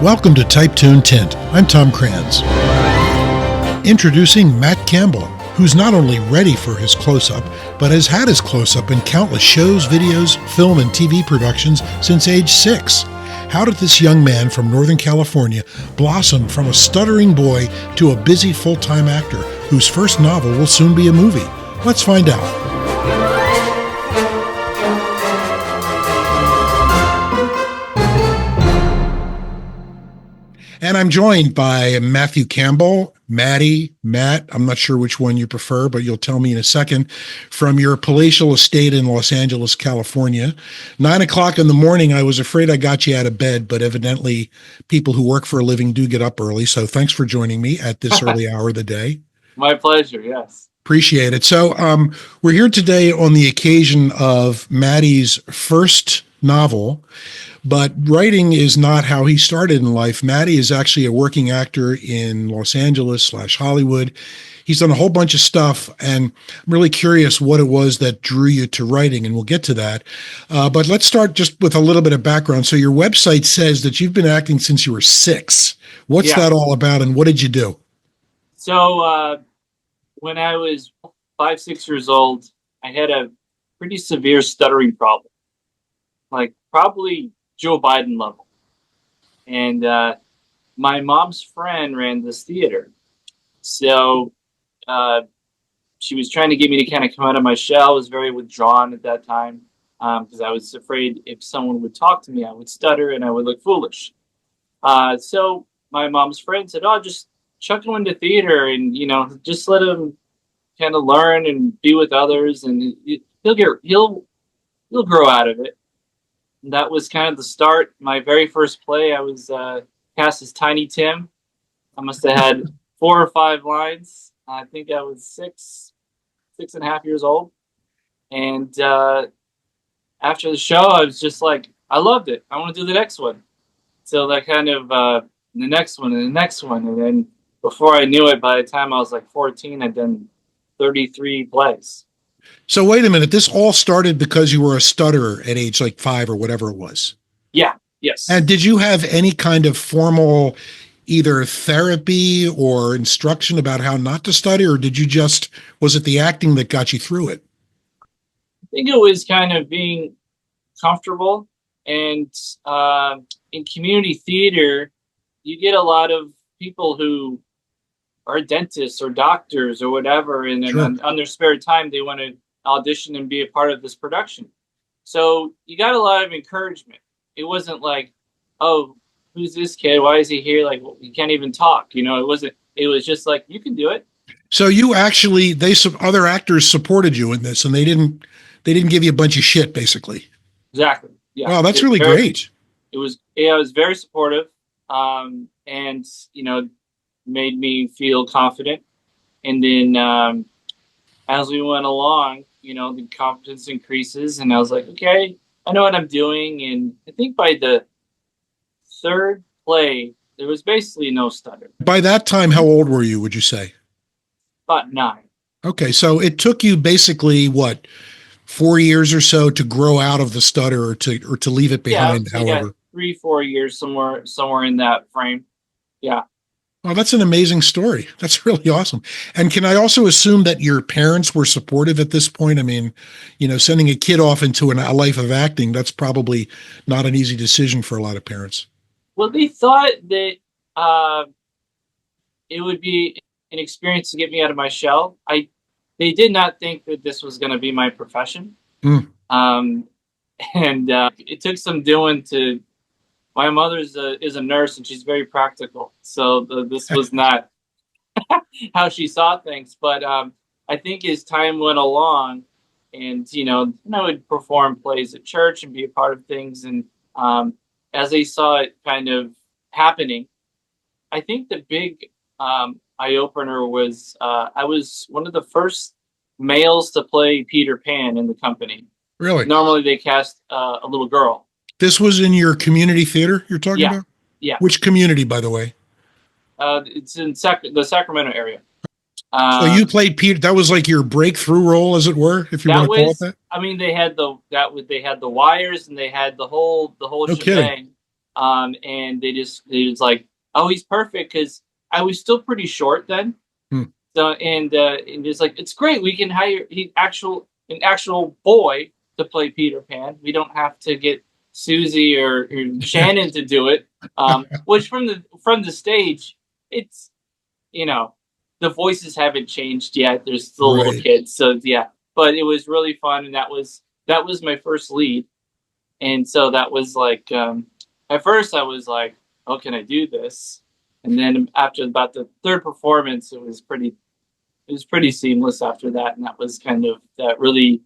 Welcome to Type Tune Tint. I'm Tom Kranz. Introducing Matt Campbell, who's not only ready for his close-up, but has had his close-up in countless shows, videos, film, and TV productions since age 6. How did this young man from Northern California blossom from a stuttering boy to a busy full-time actor whose first novel will soon be a movie? Let's find out. And I'm joined by Matthew Campbell, Matt, I'm not sure which one you prefer, but you'll tell me in a second, from your palatial estate in Los Angeles, California. 9 o'clock in the morning, I was afraid I got you out of bed, but evidently people who work for a living do get up early. So thanks for joining me at this early hour of the day. My pleasure, yes. Appreciate it. So we're here today on the occasion of Matty's first novel, but writing is not how he started in life. Matty is actually a working actor in Los Angeles / Hollywood. He's done a whole bunch of stuff, and I'm really curious what it was that drew you to writing, and we'll get to that. But let's start just with a little bit of background. So your website says that you've been acting since you were 6. What's that all about, and what did you do? So when I was 5, 6 years old, I had a pretty severe stuttering problem, like probably Joe Biden level. And my mom's friend ran this theater. So she was trying to get me to kind of come out of my shell. I was very withdrawn at that time because I was afraid if someone would talk to me, I would stutter and I would look foolish. So my mom's friend said, "Oh, just chuck him into theater and, just let him kind of learn and be with others, and he'll grow out of it." And that was kind of the start. My very first play, I was cast as Tiny Tim. I must have had 4 or 5 lines. I think I was 6.5 years old. And after the show, I was just like, I loved it. I want to do the next one. So that kind of the next one and the next one. And then before I knew it, by the time I was like 14, I'd done 33 plays. So wait a minute, this all started because you were a stutterer at age like 5 or whatever it was. Yeah, yes. And did you have any kind of formal either therapy or instruction about how not to stutter, or was it the acting that got you through it? I think it was kind of being comfortable. And in community theater, you get a lot of people who are dentists or doctors or whatever, and then on their spare time, they want to audition and be a part of this production. So you got a lot of encouragement. It wasn't like, "Oh, who's this kid? Why is he here? Like, well, he can't even talk." It was just like, you can do it. So you actually, other actors supported you in this, and they didn't give you a bunch of shit, basically. Exactly. Yeah. Wow, that's really great. It was very supportive. And made me feel confident. And then as we went along, the confidence increases, and I was like, okay, I know what I'm doing. And I think by the 3rd play, there was basically no stutter. By that time, how old were you, would you say? About 9. Okay, so it took you basically, 4 years or so to grow out of the stutter or to leave it behind, however. 3-4 years, somewhere in that frame. Yeah. Oh, that's an amazing story. That's really awesome. And can I also assume that your parents were supportive at this point? I mean, sending a kid off into a life of acting, that's probably not an easy decision for a lot of parents. Well, they thought that it would be an experience to get me out of my shell. They did not think that this was going to be my profession. And it took some doing to... My mother is a nurse, and she's very practical. So this was not how she saw things. But I think as time went along, and, I would perform plays at church and be a part of things. And as they saw it kind of happening, I think the big eye-opener was I was one of the first males to play Peter Pan in the company. Really? Normally they cast a little girl. This was in your community theater you're talking about? Yeah. Which community, by the way? It's in the Sacramento area. So you played Peter. That was like your breakthrough role, as it were, if you want to call it that? I mean, they had the wires, and they had the whole No shebang. kidding. And they was like, oh, he's perfect, because I was still pretty short then. Hmm. So and it's like, it's great, we can hire an actual boy to play Peter Pan. We don't have to get Susie or Shannon to do it. Which from the stage, it's, the voices haven't changed yet. There's still little Right. kids, so yeah. But it was really fun, and that was my first lead, and so that was like, at first I was like, "Oh, can I do this?" And then after about the third performance, it was pretty seamless after that, and that was kind of that really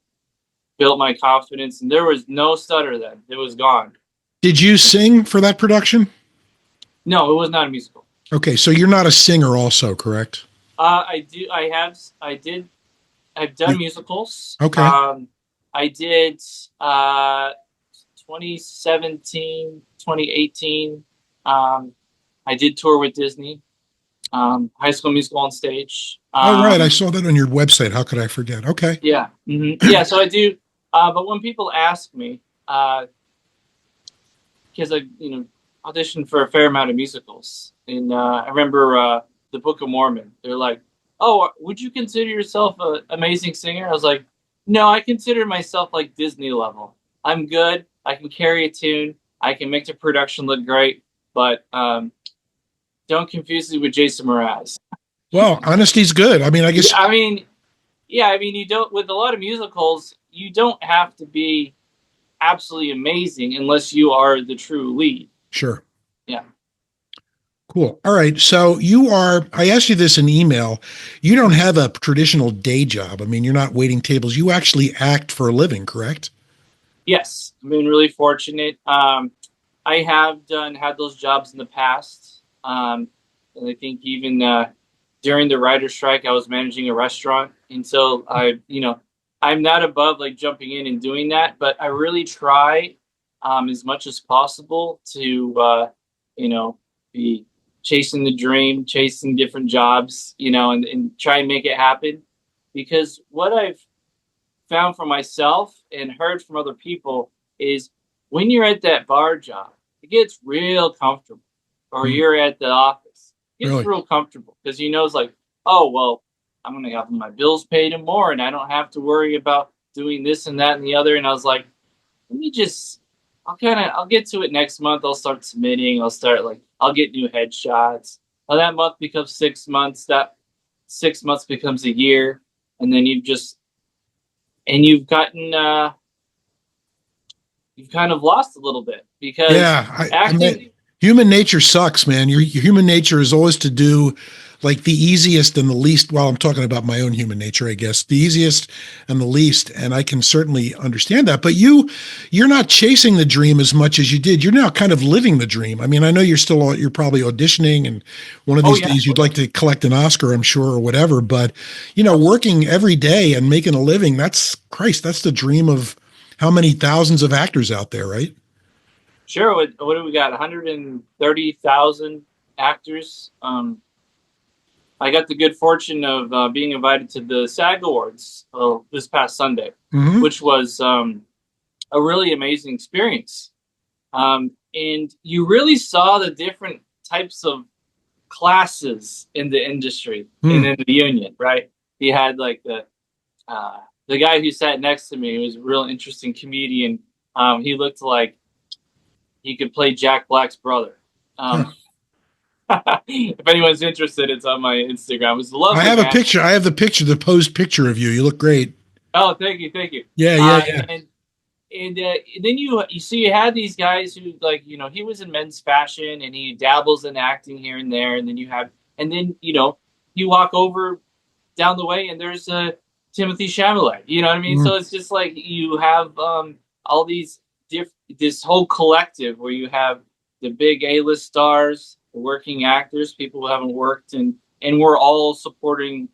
built my confidence. And there was no stutter then; it was gone. Did you sing for that production? No, it was not a musical. Okay, so you're not a singer, also, correct? I do. I did. I've done You- musicals. Okay. I did 2017, 2018. I did tour with Disney. High School Musical on stage. Oh, right. I saw that on your website. How could I forget? Okay. Yeah, yeah. So I do. But when people ask me, because I auditioned for a fair amount of musicals, and I remember the Book of Mormon. They're like, "Oh, would you consider yourself an amazing singer?" I was like, "No, I consider myself like Disney level. I'm good. I can carry a tune. I can make the production look great, but don't confuse me with Jason Mraz." Well, honesty's good. I mean, I guess, Yeah, I mean, you don't, with a lot of musicals, you don't have to be absolutely amazing unless you are the true lead. sure. Yeah. Cool. All right. So I asked you this in email. You don't have a traditional day job. I mean, you're not waiting tables. You actually act for a living, correct? Yes, I've been really fortunate. I have had those jobs in the past, and I think even during the writer's strike, I was managing a restaurant, and so I'm not above like jumping in and doing that, but I really try as much as possible to be chasing the dream, chasing different jobs, and try and make it happen, because what I've found for myself and heard from other people is when you're at that bar job, it gets real comfortable. Or Hmm. you're at the office, it gets Really? real comfortable, because it's like, oh, well, I'm going to have my bills paid and more, and I don't have to worry about doing this and that and the other. And I was like, let me just, I'll get to it next month. I'll start submitting. I'll get new headshots. Well, that month becomes 6 months. That 6 months becomes a year. And then you've gotten you've kind of lost a little bit, because Yeah. I mean, acting. human nature sucks, man. Your human nature is always to do like the easiest and the least. Well, I'm talking about my own human nature, I guess, the easiest and the least. And I can certainly understand that. But you're not chasing the dream as much as you did. You're now kind of living the dream. I mean, I know you're probably auditioning, and one of Oh these yeah, days you'd like to collect an Oscar, I'm sure, or whatever. But, absolutely. working every day and making a living, that's the dream of how many thousands of actors out there, right? Sure. What do we got? 130,000 actors. I got the good fortune of being invited to the SAG Awards this past Sunday, Hmm. which was a really amazing experience. And you really saw the different types of classes in the industry and Hmm. in the union, right? He had like the guy who sat next to me, who was a real interesting comedian. He looked like he could play Jack Black's brother. Huh. If anyone's interested, it's on my Instagram. It was a I lovely have a man. picture. I have the posed picture of you. You look great. Oh, thank you, thank you. Yeah, yeah, Uh, yeah. and then you see you had these guys who, like, he was in men's fashion and he dabbles in acting here and there, and then you walk over down the way and there's Timothy Chalamet. You know what I mean? Mm. So it's just like you have all these this whole collective where you have the big A-list stars, the working actors, people who haven't worked, and we're all supported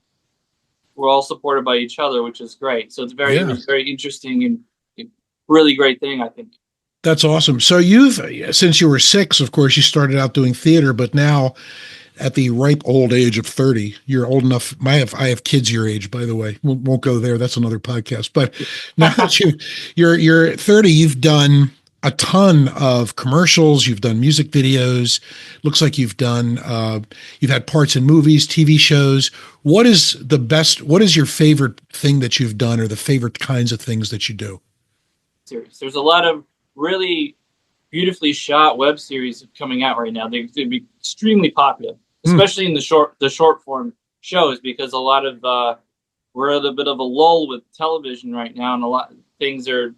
by each other, which is great. So it Yeah, was very interesting and really great thing, I think. that's awesome. So since you were six, of course, you started out doing theater, but now at the ripe old age of 30, you're old enough. I have kids your age, by the way. Won't go there. That's another podcast. But now that you're 30, you've done a ton of commercials. You've done music videos. Looks like you've had parts in movies, TV shows. What is your favorite thing that you've done, or the favorite kinds of things that you do? Series. There's a lot of really beautifully shot web series coming out right now. They're going to be extremely popular, Hmm. especially in the short form shows, because a lot of we're at a bit of a lull with television right now, and a lot of things are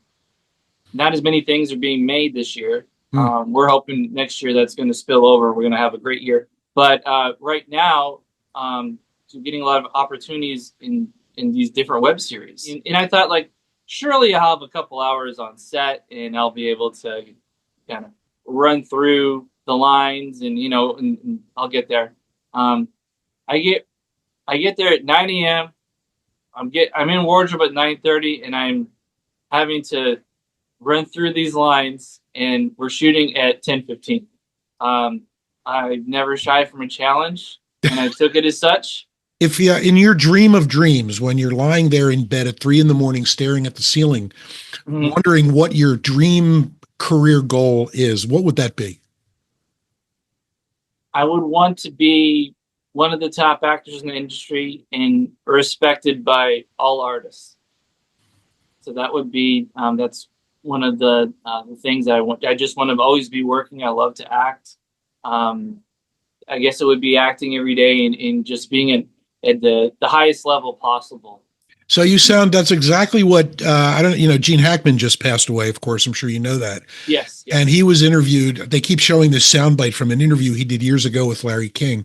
not as many things are being made this year. Hmm. We're hoping next year that's going to spill over. We're going to have a great year, but right now, so getting a lot of opportunities in these different web series, and I thought, like, surely I'll have a couple hours on set and I'll be able to kind of run through the lines, and and I'll get there. Um, I get I get there at 9 a.m. I'm in wardrobe at 9:30, and I'm having to run through these lines, and we're shooting at 10:15. Um, I never shy from a challenge, and I took it as such. If you, in your dream of dreams, when you're lying there in bed at 3 in the morning, staring at the ceiling, Mhm. wondering what your dream career goal is, what would that be? I would want to be one of the top actors in the industry and respected by all artists. So that would be that's one of the things I want. I just want to always be working. I love to act. Um, I guess it would be acting every day, and just being at the highest level possible. So you sound, that's exactly what, I don't, Gene Hackman just passed away, of course. I'm sure you know that. Yes, And yes. he was interviewed. They keep showing this soundbite from an interview he did years ago with Larry King.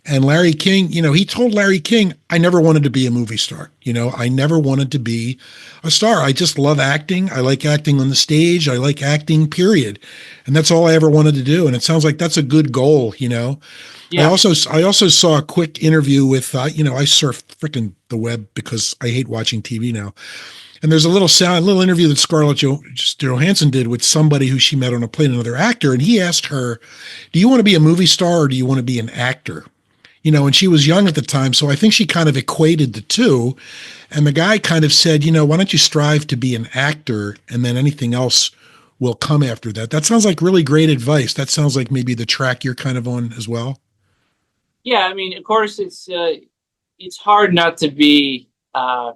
And Larry King, he told Larry King, I never wanted to be a movie star. I never wanted to be a star. I just love acting. I like acting on the stage. I like acting, period. And that's all I ever wanted to do. And it sounds like that's a good goal. Yeah, I also saw a quick interview with, I surf freaking the web because I hate watching TV now. And there's a little interview that Scarlett Johansson did with somebody who she met on a plane, another actor. And he asked her, do you want to be a movie star or do you want to be an actor? And she was young at the time. So I think she kind of equated the two. And the guy kind of said, why don't you strive to be an actor and then anything else will come after that? That sounds like really great advice. That sounds like maybe the track you're kind of on as well. yeah. I mean, of course, it's hard not to be A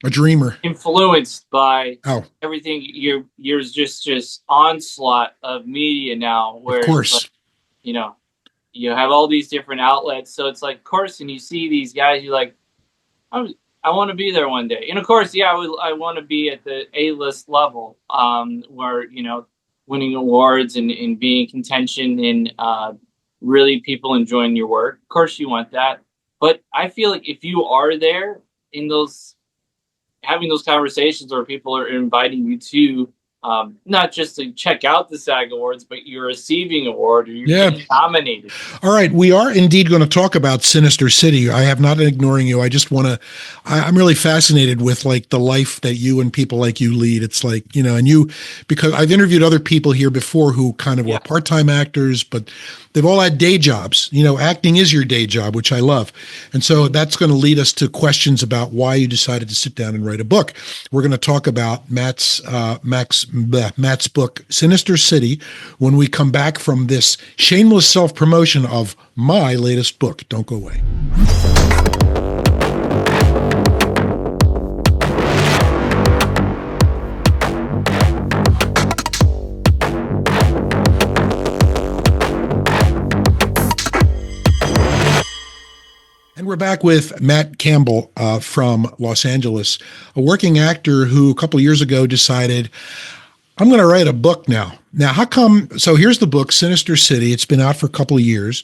dreamer. influenced by Oh, everything. You're just onslaught of media now, of where it's like, course. you know you have all these different outlets. So it's like, of course, and you see these guys, you're like, I want to be there one day. And of course, yeah, I want to be at the A-list level, where, winning awards and being in contention, and really people enjoying your work. Of course, you want that. But I feel like if you are there in those, having those conversations where people are inviting you to, not just to check out the SAG Awards, but you're receiving an award or you're Yeah. getting nominated. All right, we are indeed going to talk about Sinister City. I have not been ignoring you. I just want to. I'm really fascinated with like the life that you and people like you lead. It's like and you, because I've interviewed other people here before who kind of were Yeah. part-time actors, but they've all had day jobs. Acting is your day job, which I love, and so that's going to lead us to questions about why you decided to sit down and write a book. We're going to talk about Matt's book, Sinister City, when we come back from this shameless self-promotion of my latest book. Don't go away. And we're back with Matt Campbell from Los Angeles, a working actor who a couple of years ago decided, I'm going to write a book now. Now, how come? So here's the book, Sinister City. It's been out for a couple of years.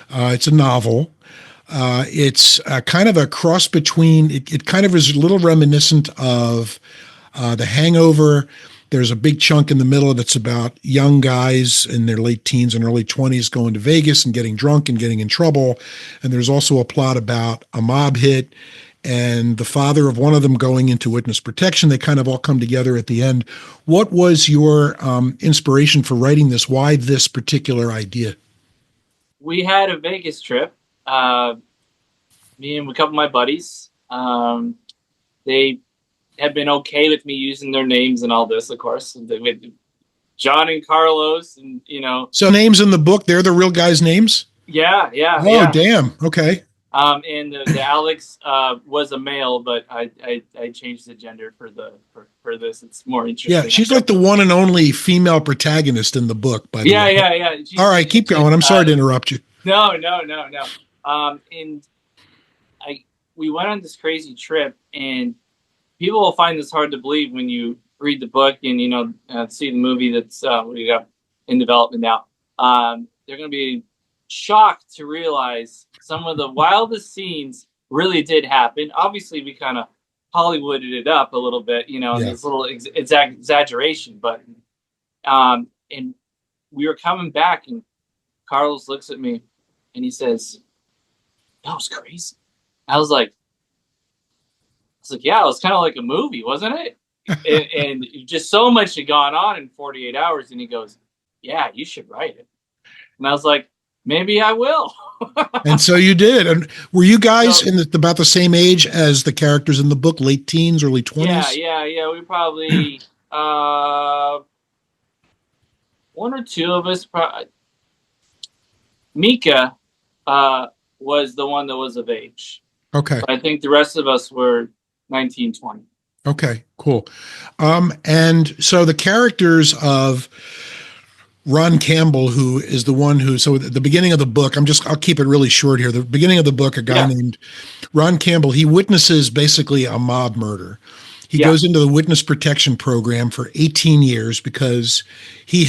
It's a novel. It's kind of a cross between, it kind of is a little reminiscent of The Hangover. There's a big chunk in the middle that's about young guys in their late teens and early 20s going to Vegas and getting drunk and getting in trouble. And there's also a plot about a mob hit and the father of one of them going into witness protection. They kind of all come together at the end. What was your inspiration for writing this? Why this particular idea? We had a Vegas trip. Me and a couple of my buddies. They had been okay with me using their names and all this, of course. John and Carlos, and So names in the book, they're the real guys' names? Oh, yeah. damn. Okay. And the Alex was a male, but I changed the gender for this. It's more Yeah, interesting. she's like the one and only female protagonist in the book, by the way. Yeah. All right, keep going. I'm sorry to interrupt you. No. And I we went on this crazy trip, and people will find this hard to believe when you read the book and see the movie that's we got in development now. They're going to be shocked to realize some of the wildest scenes really did happen. Obviously, we kind of Hollywooded it up a little bit, and Yeah. this little exaggeration. But and we were coming back, and Carlos looks at me, and he says, "That was crazy." I was like, yeah, it was kind of like a movie, wasn't it? and just so much had gone on in 48 hours. And he goes, yeah, you should write it. And I was like, maybe I will. And so you did. And were you guys about the same age as the characters in the book, late teens, early 20s? Yeah. We probably, one or two of us, Mika was the one that was of age. Okay. But I think the rest of us were 19, 20. Okay, cool. And so the characters of Ron Campbell, who is the one who, so at the beginning of the book, I'll keep it really short here. The beginning of the book, a guy named Ron Campbell, he witnesses basically a mob murder. He goes into the witness protection program for 18 years because he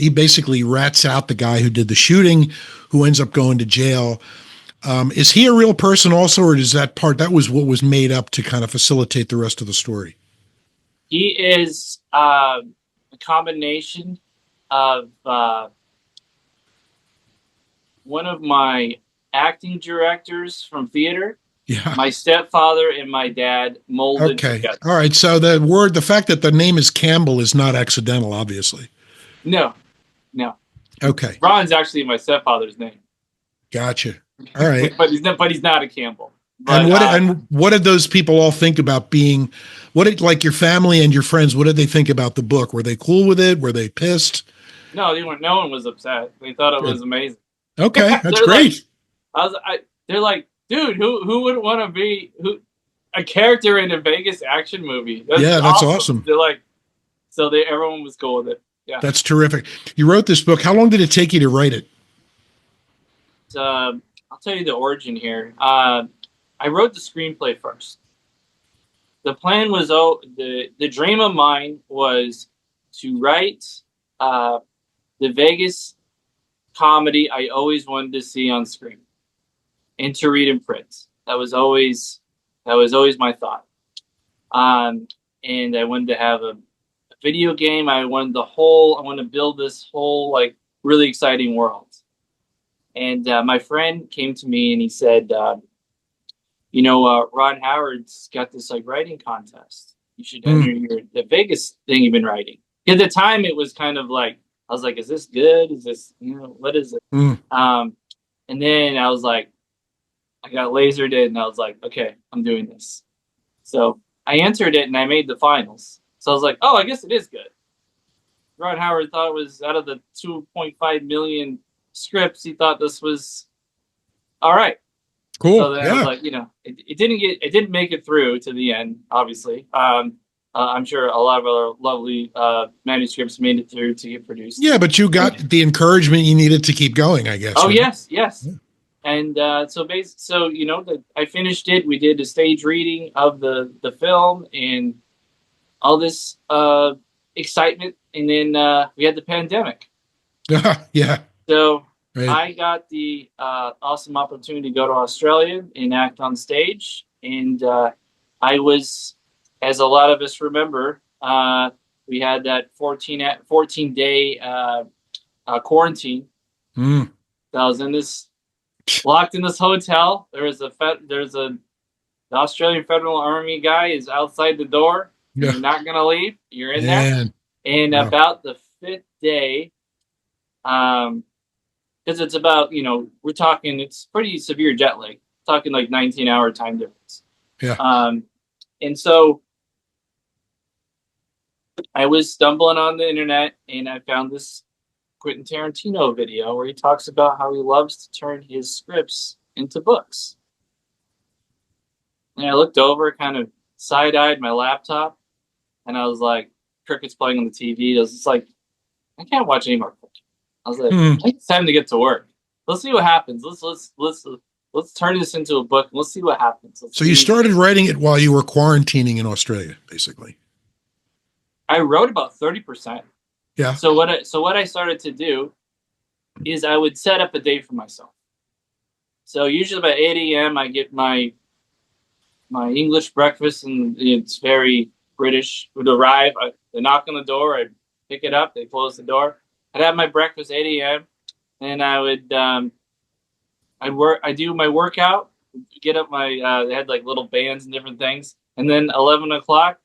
basically rats out the guy who did the shooting, who ends up going to jail. Is he a real person also, or is that was what was made up to kind of facilitate the rest of the story? He is a combination of one of my acting directors from theater, my stepfather, and my dad molded together. All right. So the fact that the name is Campbell is not accidental, obviously. No. Okay. Ron's actually my stepfather's name. Gotcha. All right. but he's not a Campbell. But, and what did those people all think about being? Like your family and your friends? What did they think about the book? Were they cool with it? Were they pissed? No, they weren't. No one was upset. They thought it was amazing. Okay, that's great. They're like, dude, who would want to be a character in a Vegas action movie? That's awesome. They're like, so everyone was cool with it. Yeah, that's terrific. You wrote this book. How long did it take you to write it? I'll tell you the origin here. I wrote the screenplay first. The plan was, the dream of mine was to write the Vegas comedy I always wanted to see on screen and to read in print. That was always my thought. And I wanted to have a video game. I wanted to build this whole like really exciting world. And my friend came to me and he said, Ron Howard's got this like writing contest. You should enter the Vegas thing you've been writing. At the time, it was kind of like, I was like, is this good? Is this, what is it? And then I was like, I got lasered in and I was like, okay, I'm doing this. So I entered it and I made the finals. So I was like, oh, I guess it is good. Ron Howard thought it was out of the 2.5 million scripts. He thought this was all right. Cool. So then I was like, it didn't make it through to the end, obviously. I'm sure a lot of other lovely manuscripts made it through to get produced. Yeah, but you got the encouragement you needed to keep going, I guess. Oh, right? Yes. Yeah. And I finished it. We did a stage reading of the film and all this excitement, and then we had the pandemic. Yeah. So right. I got the awesome opportunity to go to Australia and act on stage, and I was, as a lot of us remember, we had that 14-day quarantine. I was locked in this hotel. The Australian Federal Army guy is outside the door. Yeah. You're not gonna leave. You're in there. And about the 5th day, because it's about we're talking, it's pretty severe jet lag. Talking like 19-hour time difference. Yeah. And so I was stumbling on the internet and I found this Quentin Tarantino video where he talks about how he loves to turn his scripts into books. And I looked over, kind of side-eyed my laptop, and I was like, crickets playing on the TV. I was just like, I can't watch any more cricket. I was like, Hmm. I think it's time to get to work. Let's see what happens. Let's turn this into a book. Let's see what happens. Let's So you see. started writing it while you were quarantining in Australia, basically. I wrote about 30%. Yeah. So what I started to do is I would set up a day for myself. So usually about 8 a.m. I get my English breakfast, and it's very British. Would arrive, they knock on the door, I'd pick it up, they close the door. I'd have my breakfast 8 a.m. and I would I do my workout, get up my they had like little bands and different things, and then 11 o'clock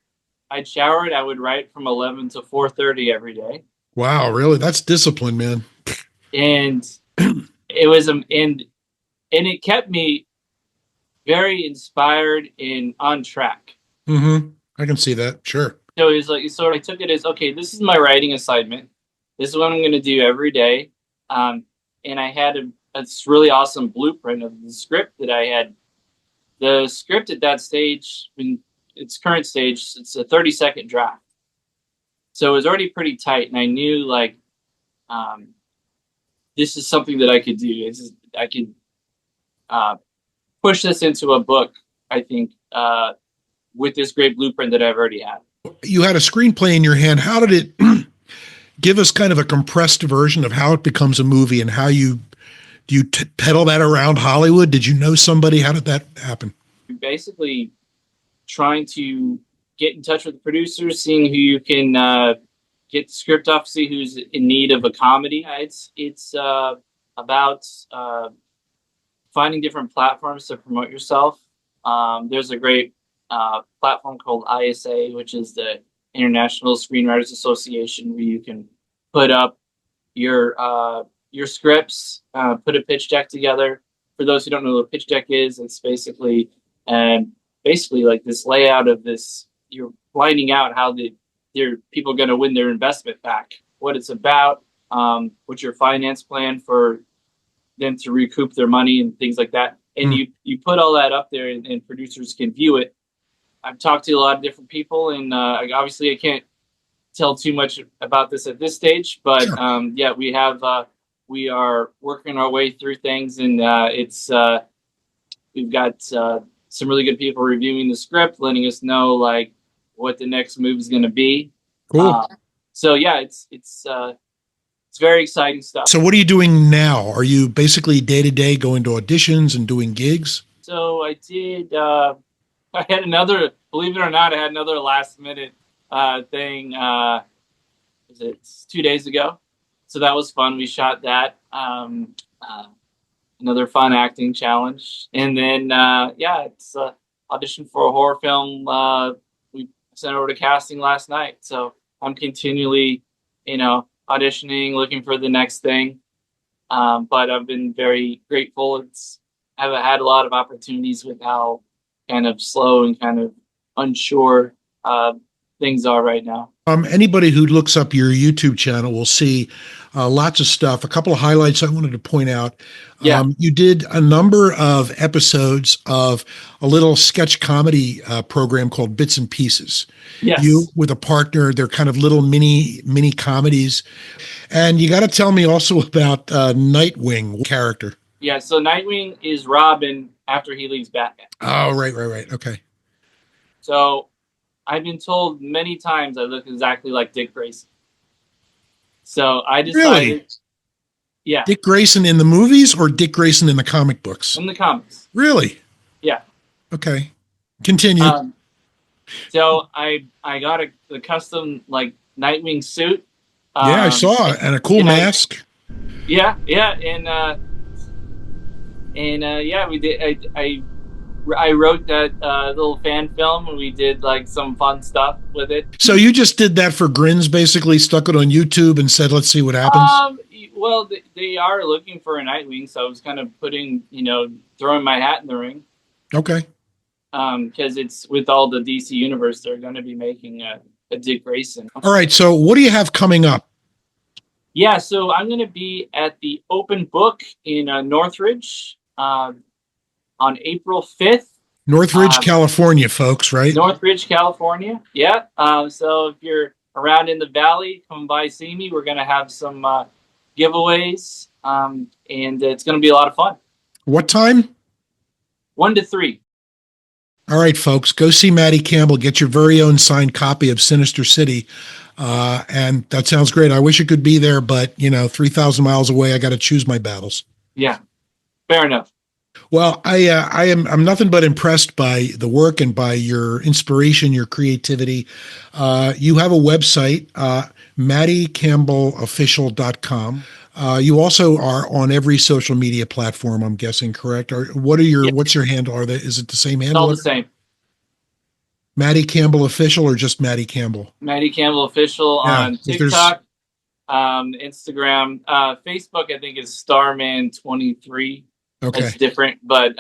I'd shower it. I would write from 11 to 4:30 every day, Wow, really? That's discipline, man. and it was and it kept me very inspired and on track. Mm-hmm. I can see that. Sure. So it's like, sort of, I took it as, okay, this is my writing assignment. This is what I'm going to do every day. And I had a really awesome blueprint of the script that I had. The script at that stage, in its current stage, it's a 30-second draft. So it was already pretty tight. And I knew, like, this is something that I could do. I could push this into a book, I think, with this great blueprint that I've already had. You had a screenplay in your hand. How did it give us kind of a compressed version of how it becomes a movie, and how you peddle that around Hollywood? Did you know somebody? How did that happen? Basically trying to get in touch with the producers, seeing who you can get the script off, see who's in need of a comedy. It's about finding different platforms to promote yourself. There's a great platform called ISA, which is the International Screenwriters Association, where you can put up your scripts, put a pitch deck together. For those who don't know what a pitch deck is, it's basically like this layout of this. You're lining out how people are going to win their investment back, what it's about, what's your finance plan for them to recoup their money and things like that. And you put all that up there, and producers can view it. I've talked to a lot of different people, and obviously I can't tell too much about this at this stage, but Sure. yeah, we are working our way through things, and we've got some really good people reviewing the script, letting us know like what the next move is going to be. Cool. So yeah, it's very exciting stuff. So what are you doing now? Are you basically day to day going to auditions and doing gigs? So I did. I had another. Believe it or not, I had another last minute thing. Was it 2 days ago? So that was fun. We shot that. Another fun acting challenge, and then yeah, it's audition for a horror film. We sent over to casting last night, so I'm continually, auditioning, looking for the next thing. But I've been very grateful. I've had a lot of opportunities with how kind of slow and kind of unsure things are right now. Anybody who looks up your YouTube channel will see lots of stuff. A couple of highlights I wanted to point out. Yeah. You did a number of episodes of a little sketch comedy program called Bits and Pieces. Yes. You with a partner, they're kind of little mini comedies. And you got to tell me also about Nightwing character. Yeah, so Nightwing is Robin after he leaves Batman. Oh, right. Okay. So I've been told many times I look exactly like Dick Grayson. So I decided, Really? Yeah. Dick Grayson in the movies or Dick Grayson in the comic books? In the comics. Really? Yeah. Okay. Continue. So I got a custom like Nightwing suit. Yeah, I saw it, and a cool mask. Yeah, and yeah, we did. I wrote that little fan film, and we did like some fun stuff with it. So you just did that for grins, basically stuck it on YouTube and said, "Let's see what happens." Well, they are looking for a Nightwing, so I was kind of throwing my hat in the ring. Okay. Because it's with all the DC universe, they're going to be making Dick Grayson. All right. So what do you have coming up? Yeah, so I'm going to be at the Open Book in Northridge on April 5th. Northridge, California, folks, right? Northridge, California. Yeah. So if you're around in the valley, come by, see me. We're going to have some giveaways, and it's going to be a lot of fun. What time? 1 to 3. All right, folks, go see Matty Campbell. Get your very own signed copy of Sinister City. And that sounds great. I wish it could be there, but 3,000 miles away, I got to choose my battles. Yeah, fair enough. Well, I'm nothing but impressed by the work and by your inspiration, your creativity. You have a website, MattyCampbellOfficial.com. You also are on every social media platform, I'm guessing, correct? Or what's your handle? Is it the same handle? All the same. Matty Campbell Official or just Matty Campbell? Matty Campbell Official on TikTok, Instagram, Facebook. I think is Starman23. Okay, it's different, but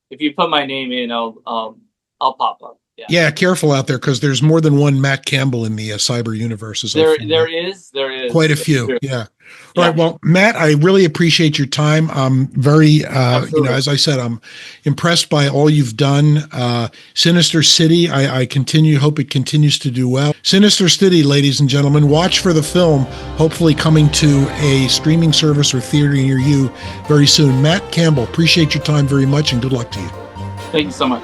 if you put my name in, I'll pop up. Yeah, careful out there because there's more than one Matt Campbell in the cyber universe. There is quite a few. Yeah. All right. Well, Matt, I really appreciate your time. I'm very, as I said, I'm impressed by all you've done. Sinister City, I hope it continues to do well. Sinister City, ladies and gentlemen, watch for the film, hopefully coming to a streaming service or theater near you very soon. Matt Campbell, appreciate your time very much and good luck to you. Thank you so much.